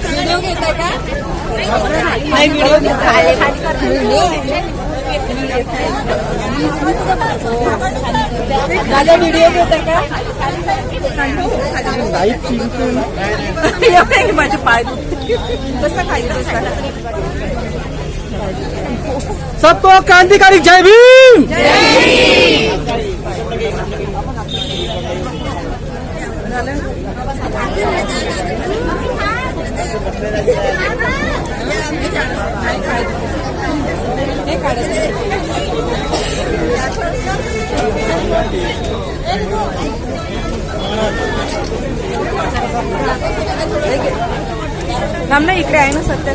Video घेताय का? नाही व्हिडिओ घेताय. दादा व्हिडिओ घेताय का? माझे पाय कसं खायचं? सबको क्रांतिकारी जय भीम. नामना इकडे आहे ना सध्या.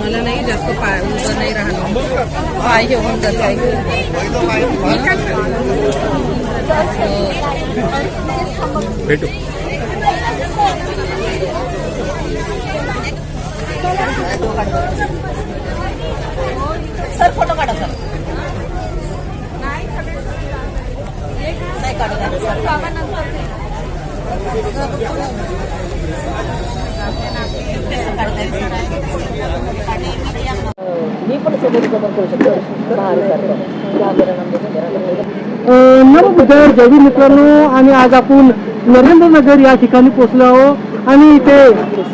मला नाही जास्त पाय उभं नाही राहणार, पाय घेऊन जात भेटू. सर फोटो काढा सर. नाही काढा मी पण करू शकतो. नमस्कार जय भीम मित्रांनो, आणि आज आपण नरेंद्रनगर या ठिकाणी पोहोचलो आहोत आणि इथे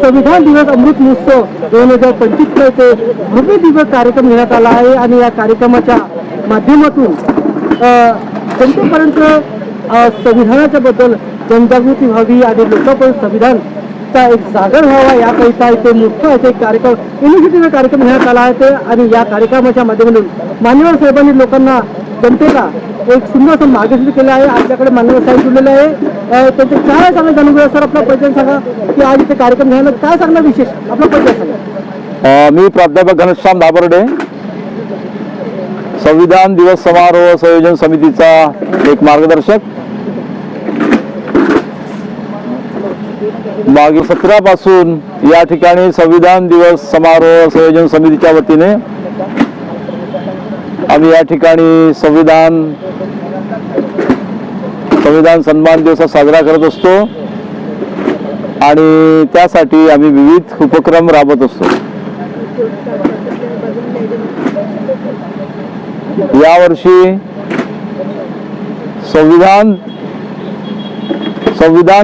संविधान दिवस अमृत महोत्सव 2025 चे भव्य दिव्य कार्यक्रम घेण्यात आला आहे. आणि या कार्यक्रमाच्या माध्यमातून जनतेपर्यंत संविधानाच्या बद्दल जनजागृती व्हावी आणि लोकांपर्यंत संविधानचा एक सागर व्हावा याकरिता इथे मोठा असा एक कार्यक्रम इनिशिएटिव्ह कार्यक्रम घेण्यात आला आहे. आणि या कार्यक्रमाच्या माध्यमातून मान्यवर साहेबांनी लोकांना जनतेला एक सुंदर असं मार्गदर्शन केलं आहे. आपल्याकडे मान्यवर साहेब जुळलेले आहे, त्यांचे काय सांगा जाणून घेऊया. सर आपला परिचय सांगा की आज इथे कार्यक्रम घ्यायला काय सांगणार विशेष, आपला परिचय सांगा. मी प्राध्यापक घनश्याम दाबर्डे, संविधान दिवस समारोह संयोजन समितीचा एक मार्गदर्शक. मागील 17 पासून या ठिकाणी संविधान दिवस समारोह संयोजन समितीच्या वतीने आम्ही या ठिकाणी संविधान सन्मान दिवस साजरा करत असतो आणि त्यासाठी आम्ही विविध उपक्रम राबवत असतो. यावर्षी संविधान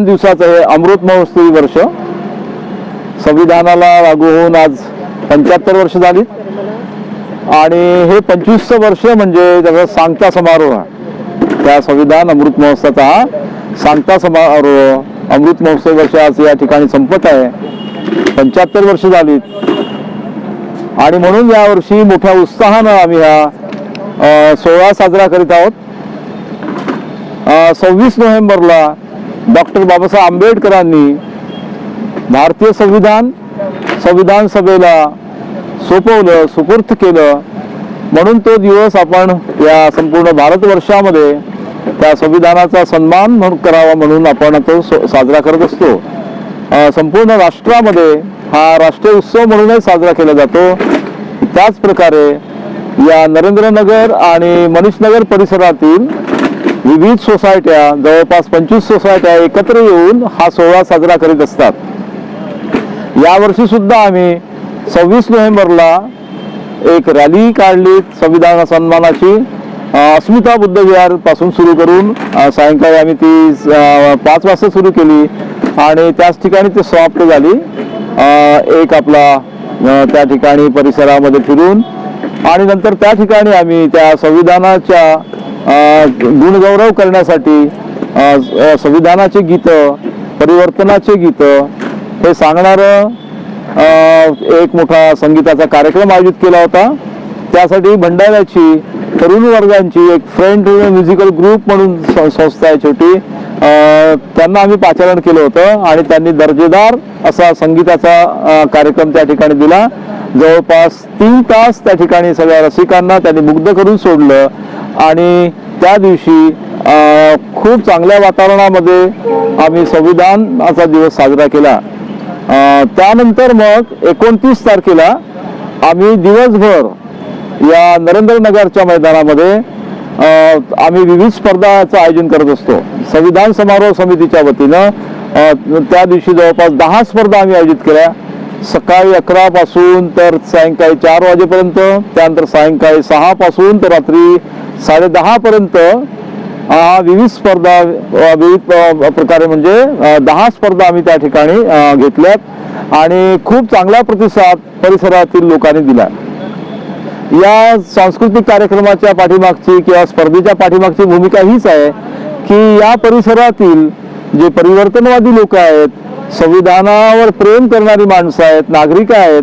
दिवसाचं हे अमृत महोत्सवी वर्ष. संविधानाला लागू होऊन आज 75 वर्ष झाली आणि हे 25 वर्ष म्हणजे त्याचा सांगता समारोह. त्या संविधान अमृत महोत्सवाचा हा सांगता समारोह अमृत महोत्सव वर्ष आज या ठिकाणी संपत आहे. 75 वर्ष झालीत आणि म्हणून यावर्षी मोठ्या उत्साहानं आम्ही हा सोहळा साजरा करीत आहोत. 26 नोव्हेंबरला डॉक्टर बाबासाहेब आंबेडकरांनी भारतीय संविधान सभेला सोपवलं, सुपूर्द केलं. म्हणून तो दिवस आपण या संपूर्ण भारतवर्षामध्ये त्या संविधानाचा सन्मान करावा म्हणून आपण तो साजरा करत असतो. संपूर्ण राष्ट्रामध्ये हा राष्ट्रीय उत्सव म्हणूनच साजरा केला जातो. त्याच प्रकारे या नरेंद्रनगर आणि मनीषनगर परिसरातील विविध सोसायट्या, जवळपास 25 सोसायट्या एकत्र येऊन हा सोहळा साजरा करीत असतात. यावर्षी सुद्धा आम्ही 26 नोव्हेंबरला एक रॅली काढली संविधान सन्मानाची. अस्मिता बुद्ध विहार पासून सुरू करून सायंकाळी आम्ही ती 5 वाजता सुरू केली आणि त्याच ठिकाणी ती समाप्त झाली. एक आपला त्या ठिकाणी परिसरामध्ये फिरून आणि नंतर त्या ठिकाणी आम्ही त्या संविधानाच्या गुणगौरव करण्यासाठी संविधानाचे गीतं, परिवर्तनाचे गीतं हे सांगणारं एक मोठा संगीताचा कार्यक्रम आयोजित केला होता. त्यासाठी भंडाऱ्याची तरुण वर्गांची एक फ्रेंड म्युझिकल ग्रुप म्हणून संस्था आहे छोटी, त्यांना आम्ही पाचारण केलं होतं आणि त्यांनी दर्जेदार असा संगीताचा कार्यक्रम त्या ठिकाणी दिला. जवळपास 3 तास त्या ठिकाणी सगळ्या रसिकांना त्यांनी मुग्ध करून सोडलं आणि त्या दिवशी खूप चांगल्या वातावरणामध्ये आम्ही संविधानाचा दिवस साजरा केला. त्यानंतर मग 29 तारखेला आम्ही दिवसभर या नरेंद्रनगरच्या मैदानामध्ये आम्ही विविध स्पर्धाचं आयोजन करत असतो. संविधान समारोह समितीच्या वतीनं त्या दिवशी जवळपास 10 स्पर्धा आम्ही आयोजित केल्या. सकाळी 11 पासून तर सायंकाळी 4 वाजेपर्यंत, त्यानंतर सायंकाळी 6 पासून तर रात्री 10:30 पर्यंत विविध स्पर्धा विविध प्रकारे म्हणजे 10 स्पर्धा आम्ही त्या ठिकाणी घेतल्यात आणि खूप चांगला प्रतिसाद परिसरातील लोकांनी दिला. या सांस्कृतिक कार्यक्रमाच्या पाठीमागची किंवा स्पर्धेच्या पाठीमागची भूमिका हीच आहे की या परिसरातील जे परिवर्तनवादी लोक आहेत, संविधानावर प्रेम करणारी माणसं आहेत, नागरिक आहेत,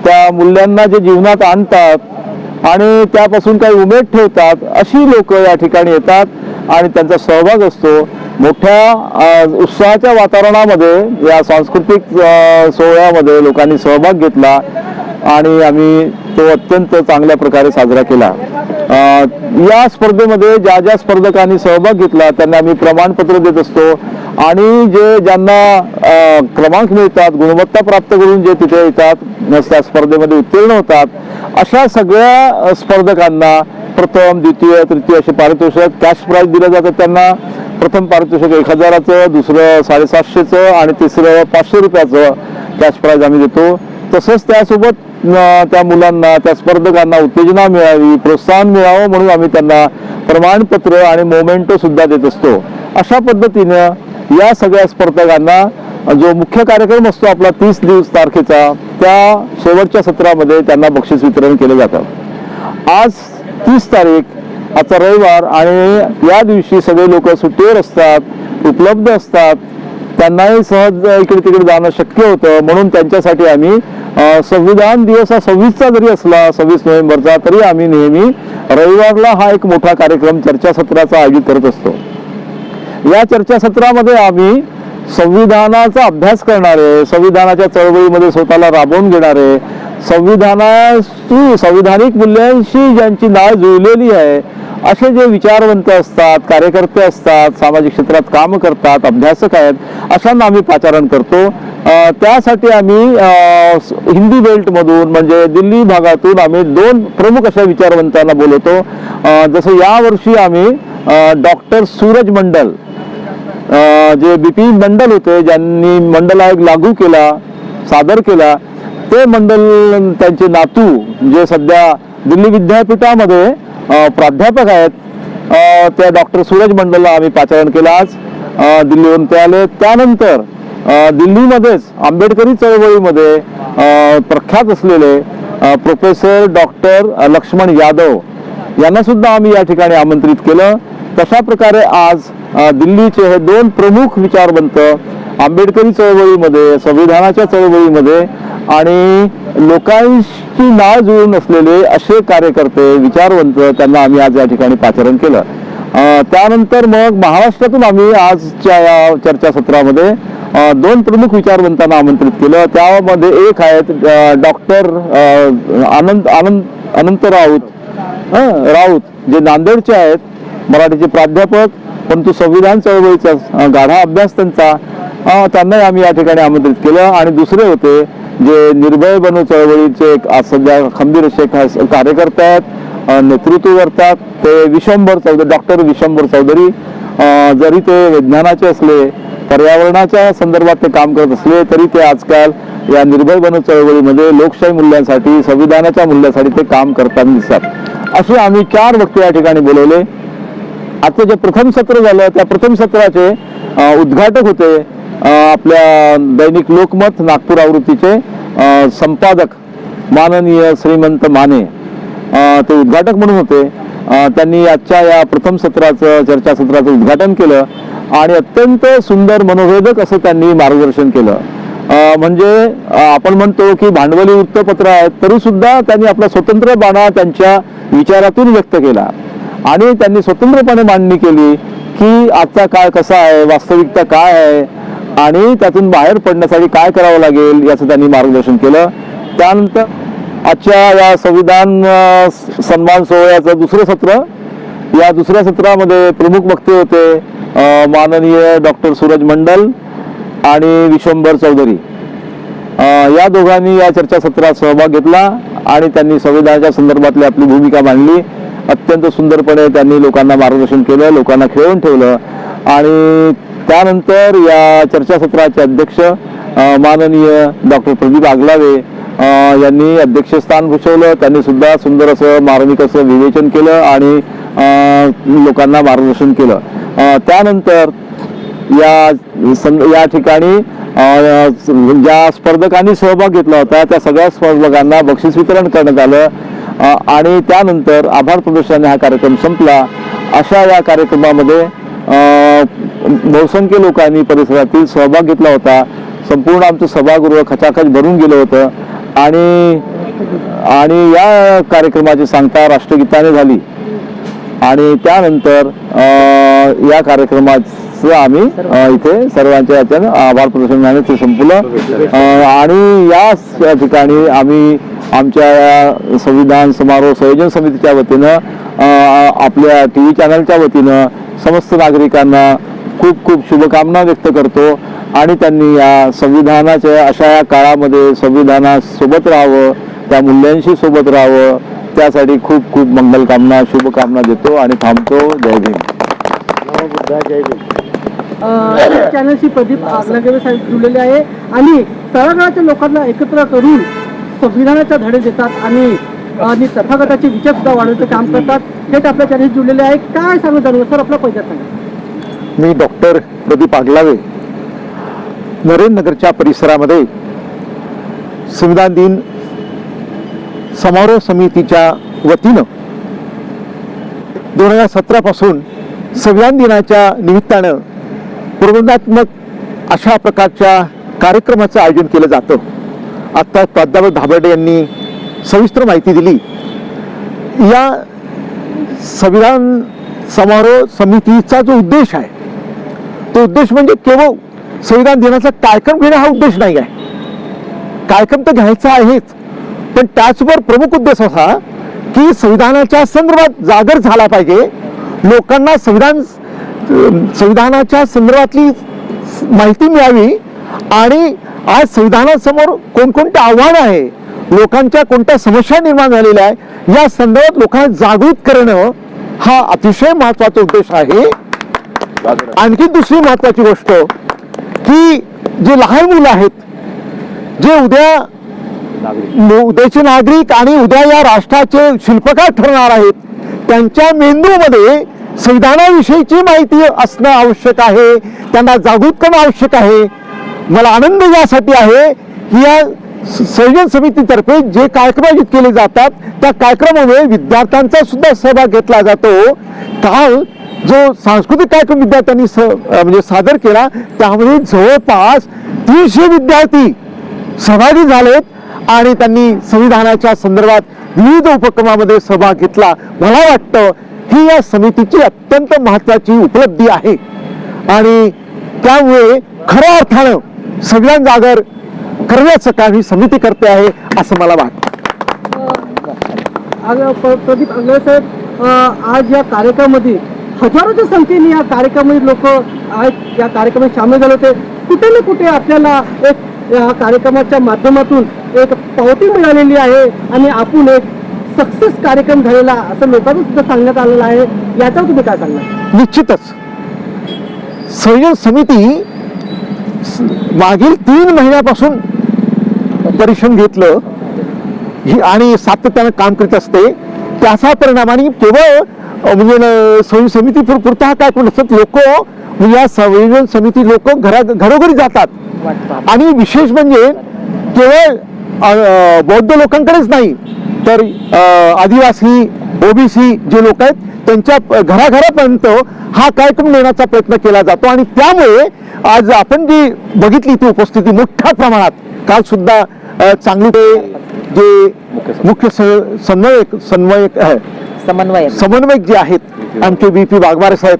त्या मूल्यांना जे जीवनात आणतात आणि त्यापासून काही उमेद ठेवतात अशी लोक या ठिकाणी येतात आणि त्यांचा सहभाग असतो. मोठ्या उत्साहाच्या वातावरणामध्ये या सांस्कृतिक सोहळ्यामध्ये लोकांनी सहभाग घेतला आणि आम्ही तो अत्यंत चांगल्या प्रकारे साजरा केला. या स्पर्धेमध्ये ज्या ज्या स्पर्धकांनी सहभाग घेतला त्यांना आम्ही प्रमाणपत्र देत असतो आणि ज्यांना क्रमांक मिळतात, गुणवत्ता प्राप्त करून जे तिथे येतात, त्या स्पर्धेमध्ये उत्तीर्ण होतात, अशा सगळ्या स्पर्धकांना प्रथम, द्वितीय, तृतीय असे पारितोषिक कॅश प्राइज दिलं जातं. त्यांना प्रथम पारितोषिक 1000चं, दुसरं 750चं आणि तिसरं 500 रुपयाचं कॅश प्राइज आम्ही देतो. तसंच त्यासोबत त्या मुलांना, त्या स्पर्धकांना उत्तेजना मिळावी, प्रोत्साहन मिळावं म्हणून आम्ही त्यांना प्रमाणपत्र आणि मोमेंटो सुद्धा देत असतो. अशा पद्धतीनं या सगळ्या स्पर्धकांना जो मुख्य कार्यक्रम असतो आपला 30 तारखेचा, त्या शेवटच्या सत्रामध्ये त्यांना बक्षीस वितरण केलं जातं. आज 30 तारीख, आजचा रविवार आणि या दिवशी सगळे लोक सुट्टीवर असतात, उपलब्ध असतात, त्यांनाही सहज इकडे तिकडे जाणं शक्य होतं म्हणून त्यांच्यासाठी आम्ही संविधान दिवस हा 26चा जरी असला, 26 नोव्हेंबरचा, तरी आम्ही नेहमी रविवारला हा एक मोठा कार्यक्रम चर्चासत्राचा आयोजित करत असतो. या चर्चासत्रामध्ये आम्ही संविधानाचा अभ्यास करणारे, संविधानाच्या चळवळीमध्ये स्वतःला राबवून घेणारे, संविधानिक मूल्यांशी ज्यांची नाळ जुळलेली आहे असे जे विचारवंत असतात, कार्यकर्ते असतात, सामाजिक क्षेत्रात काम करतात, अभ्यासक आहेत, अशांना आम्ही पाचारण करतो. त्यासाठी आम्ही हिंदी बेल्टमधून म्हणजे दिल्ली भागातून आम्ही 2 प्रमुख अशा विचारवंतांना बोलवतो. जसं यावर्षी आम्ही डॉक्टर सूरज मंडल, जे BP मंडल होते, ज्यांनी मंडल आयोग लागू केला, सादर केला, ते मंडल त्यांचे नातू जे सध्या दिल्ली विद्यापीठामध्ये प्राध्यापक आहेत, त्या डॉक्टर सूरज मंडलला आम्ही पाचारण केलं. आज दिल्लीवरून ते आले. त्यानंतर दिल्लीमध्येच आंबेडकरी चळवळीमध्ये प्रख्यात असलेले प्रोफेसर डॉक्टर लक्ष्मण यादव यांना सुद्धा आम्ही या ठिकाणी आमंत्रित केलं. तशा प्रकारे आज दिल्लीचे हे 2 प्रमुख विचारवंत आंबेडकरी चळवळीमध्ये, संविधानाच्या चळवळीमध्ये आणि लोकांशी नाळ जुळून असलेले असे कार्यकर्ते, विचारवंत, त्यांना आम्ही आज या ठिकाणी पाचारण केलं. त्यानंतर मग महाराष्ट्रातून आम्ही आजच्या या चर्चासत्रामध्ये 2 प्रमुख विचारवंतांना आमंत्रित केलं. त्यामध्ये एक आहेत डॉक्टर अनंत राऊत, जे नांदेडचे आहेत, मराठीचे प्राध्यापक, परंतु संविधान चळवळीचा गाढा अभ्यास त्यांनाही आम्ही या ठिकाणी आमंत्रित केलं. आणि दुसरे होते जे निर्भय बनू चळवळीचे सध्या खंबीर असे कार्यकर्ते आहेत, नेतृत्व करतात, ते डॉक्टर विशंभर चौधरी. जरी ते विज्ञानाचे असले, पर्यावरणाच्या संदर्भात ते काम करत असले, तरी ते आजकाल या निर्भय बनू चळवळीमध्ये लोकशाही मूल्यांसाठी, संविधानाच्या मूल्यासाठी ते काम करताना दिसतात. असे आम्ही 4 वक्ते या ठिकाणी बोलवले. आता जे प्रथम सत्र झालं त्या प्रथम सत्राचे उद्घाटक होते आपल्या दैनिक लोकमत नागपूर आवृत्तीचे संपादक माननीय श्रीमंत माने, ते उद्घाटक म्हणून होते. त्यांनी आजच्या या प्रथम सत्राचं, चर्चासत्राचं उद्घाटन केलं आणि अत्यंत सुंदर, मनोवेधक असं त्यांनी मार्गदर्शन केलं. म्हणजे आपण म्हणतो की भांडवली वृत्तपत्र आहेत, तरी सुद्धा त्यांनी आपला स्वतंत्रपणा त्यांच्या विचारातून व्यक्त केला आणि त्यांनी स्वतंत्रपणे मांडणी केली की आजचा काळ कसा आहे, वास्तविकता काय आहे आणि त्यातून बाहेर पडण्यासाठी काय करावं लागेल याचं त्यांनी मार्गदर्शन केलं. त्यानंतर आजच्या या संविधान सन्मान सोहळ्याचं दुसरं सत्र, या दुसऱ्या सत्रामध्ये प्रमुख वक्ते होते माननीय डॉक्टर सूरज मंडल आणि विश्वंभर चौधरी. या दोघांनी या चर्चासत्रात सहभाग घेतला आणि त्यांनी संविधानाच्या संदर्भातली आपली भूमिका मांडली. अत्यंत सुंदरपणे त्यांनी लोकांना मार्गदर्शन केलं, लोकांना खेळवून ठेवलं. आणि त्यानंतर या चर्चासत्राचे अध्यक्ष माननीय डॉक्टर प्रदीप आगलावे यांनी अध्यक्षस्थान भूषवलं. त्यांनी सुद्धा सुंदर असं मार्मिक असं विवेचन केलं आणि लोकांना मार्गदर्शन केलं. त्यानंतर या ठिकाणी ज्या स्पर्धकांनी सहभाग घेतला होता त्या सगळ्या स्पर्धकांना बक्षीस वितरण करण्यात आलं आणि त्यानंतर आभार प्रदर्शनाने हा कार्यक्रम संपला. अशा या कार्यक्रमामध्ये बहुसंख्य लोकांनी परिसरातील सहभाग घेतला होता. संपूर्ण आमचं सभागृह खचाखच भरून गेलं होतं आणि या कार्यक्रमाची सांगता राष्ट्रगीताने झाली आणि त्यानंतर या कार्यक्रमाचं आम्ही इथे सर्वांच्या याच्यानं आभार प्रदर्शनाने ते संपलं. आणि या ठिकाणी आम्ही आमच्या संविधान समारोह संयोजन समितीच्या वतीनं आपल्या TV चॅनलच्या वतीनं समस्त नागरिकांना खूप खूप शुभकामना व्यक्त करतो आणि त्यांनी या संविधानाच्या अशा या काळामध्ये संविधानासोबत राहावं, त्या मूल्यांशी सोबत राहावं, त्यासाठी खूप खूप मंगलकामना शुभकामना देतो आणि थांबतो. जय भीम. जय भीम. चॅनलशी प्रदीप आगलावे साहेब जुळलेले आहे आणि तळागाळाच्या लोकांना एकत्र करून संविधानाचे धडे देतात आणि तथागताची विचार सुद्धा वाढवण्याचं काम करतात. थेट आपल्या चॅनल जुळलेले आहे. काय सांगू जाणू सर, आपला पहिला सांगा. मी डॉक्टर प्रदीप आगलावे, नरेंद्रनगरच्या परिसरामध्ये संविधान दिन समारोह समितीच्या वतीनं 2017 पासून संविधान दिनाच्या निमित्तानं प्रबोधनात्मक अशा प्रकारच्या कार्यक्रमाचं आयोजन केलं जातं. आता प्राध्यापक धाबर्डे यांनी सविस्तर माहिती दिली. या संविधान समारोह समितीचा जो उद्देश आहे तो उद्देश म्हणजे केवळ संविधान दिनाचा कार्यक्रम घेणं हा उद्देश नाही आहे. कार्यक्रम तर घ्यायचा आहेच, पण त्याचबरोबर प्रमुख उद्देश असा की संविधानाच्या संदर्भात जागर झाला पाहिजे, लोकांना संविधानाच्या संदर्भातली माहिती मिळावी आणि आज संविधानासमोर कोणकोणते आव्हानं आहे, लोकांच्या कोणत्या समस्या निर्माण झालेल्या आहे या संदर्भात लोकांना जागृत करणं हा अतिशय महत्वाचा उद्देश आहे. आणखी दुसरी महत्वाची गोष्ट की जे लहान मुलं आहेत, जे उद्याचे नागरिक आणि उद्या या राष्ट्राचे शिल्पकार ठरणार आहेत, त्यांच्या मेंदूमध्ये संविधानाविषयीची माहिती असणं आवश्यक आहे, त्यांना जागृत करणं आवश्यक आहे. मला आनंद यासाठी आहे की या संयोजन समितीतर्फे जे कार्यक्रम आयोजित केले जातात त्या कार्यक्रमामुळे विद्यार्थ्यांचा सुद्धा सहभाग घेतला जातो. काल जो सांस्कृतिक कार्यक्रम विद्यार्थ्यांनी म्हणजे सादर केला त्यामध्ये जवळपास 300 विद्यार्थी सहभागी झालेत आणि त्यांनी संविधानाच्या संदर्भात विविध उपक्रमामध्ये सहभाग घेतला. मला वाटतं ही या समितीची अत्यंत महत्वाची उपलब्धी आहे आणि त्यामुळे खऱ्या अर्थानं संविधान जागर करण्याचं काम ही समिती करते आहे असं मला वाटतं. प्रदीप आगलावे साहेब, आज या कार्यक्रमामध्ये हजारोच्या संख्येने या कार्यक्रमामध्ये लोक आज या कार्यक्रमात सामील झाले होते. कुठे ना कुठे आपल्याला एक या कार्यक्रमाच्या माध्यमातून एक पावती मिळालेली आहे आणि आपण एक सक्सेस कार्यक्रम झालेला असं लोकांना सुद्धा सांगण्यात आलेलं आहे. याच्यावर तुम्ही काय सांगणार? निश्चितच संयोजन समिती मागील 3 महिन्यापासून परिश्रम घेतलं आणि सातत्यानं काम करीत असते. त्याचा परिणाम आणि केवळ म्हणजे संयोजन समिती पुरता काय पण नसत, लोक या संयोजन समिती लोक घरोघरी जातात आणि विशेष म्हणजे केवळ बौद्ध लोकांकडेच नाही तर आदिवासी ओबीसी जे लोक आहेत त्यांच्या घराघरापर्यंत हा कार्यक्रम नेण्याचा प्रयत्न केला जातो आणि त्यामुळे आज आपण जी बघितली ती उपस्थिती मोठ्या प्रमाणात काल सुद्धा चांगली जे मुख्य समन्वयक जे आहेत आमचे BP वाघमारे साहेब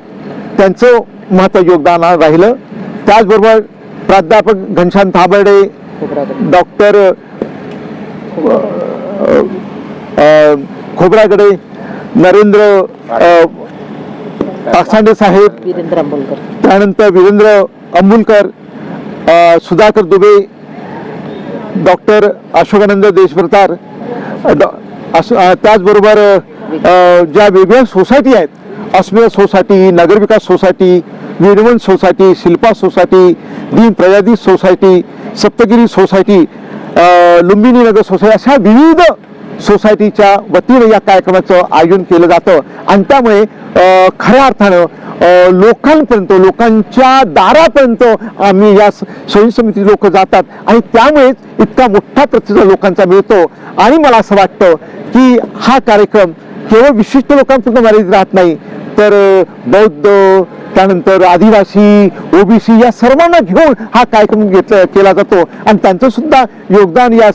त्यांचं महत्त्वाचं योगदान राहिलं. त्याचबरोबर प्राध्यापक घनश्याम थाबर्डे, डॉक्टर खोब्रागडे, नरेंद्र पाखसांडे साहेब, त्यानंतर वीरेंद्र अंबुलकर, सुधाकर दुबे, डॉक्टर अशोकानंद देशभ्रतार, त्याचबरोबर ज्या वेगवेगळ्या सोसायटी आहेत, अस्मिता सोसायटी, नगर विकास सोसायटी, वीरवन सोसायटी, शिल्पा सोसायटी, दीन प्रजादी सोसायटी, सप्तगिरी सोसायटी, लुंबिनी नगर सोसायटी, अशा विविध सोसायटीच्या वतीने या कार्यक्रमाचं आयोजन केलं जातं. आणि त्यामुळे खऱ्या अर्थानं लोकांपर्यंत, लोकांच्या दारापर्यंत आम्ही या स्वयं समिती लोक जातात आणि त्यामुळेच इतका मोठा प्रतिसाद लोकांचा मिळतो. आणि मला असं वाटतं की हा कार्यक्रम केवळ विशिष्ट लोकांपुरतं मर्यादित राहत नाही, तर बौद्ध, त्यानंतर आदिवासी, ओबीसी या सर्वांना घेऊन हा कार्यक्रम केला जातो. आणि त्यांचं सुद्धा योगदान या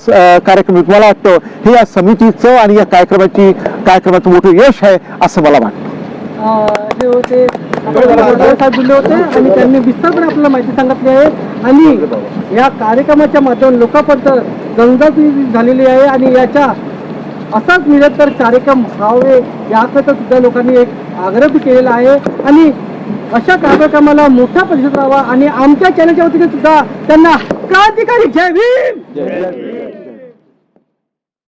कार्यक्रमात मला वाटतं हे या समितीचं आणि या कार्यक्रमाचं मोठं यश आहे असं मला वाटतं. हे होते साहेब बोलले होते आणि त्यांनी विस्तारपणे आपल्याला माहिती सांगितली आहे. आणि या कार्यक्रमाच्या माध्यमातून लोकांपर्यंत जनजागृती झालेली आहे आणि याच्या असाच निरंतर कार्यक्रम व्हावे याकरता सुद्धा लोकांनी एक आग्रह केलेला आहे. आणि अशा कार्यक्रमाला मोठा प्रतिसाद राहावा आणि आमच्या चॅनलच्या वतीने सुद्धा त्यांना क्रांतिकारी जय भीम.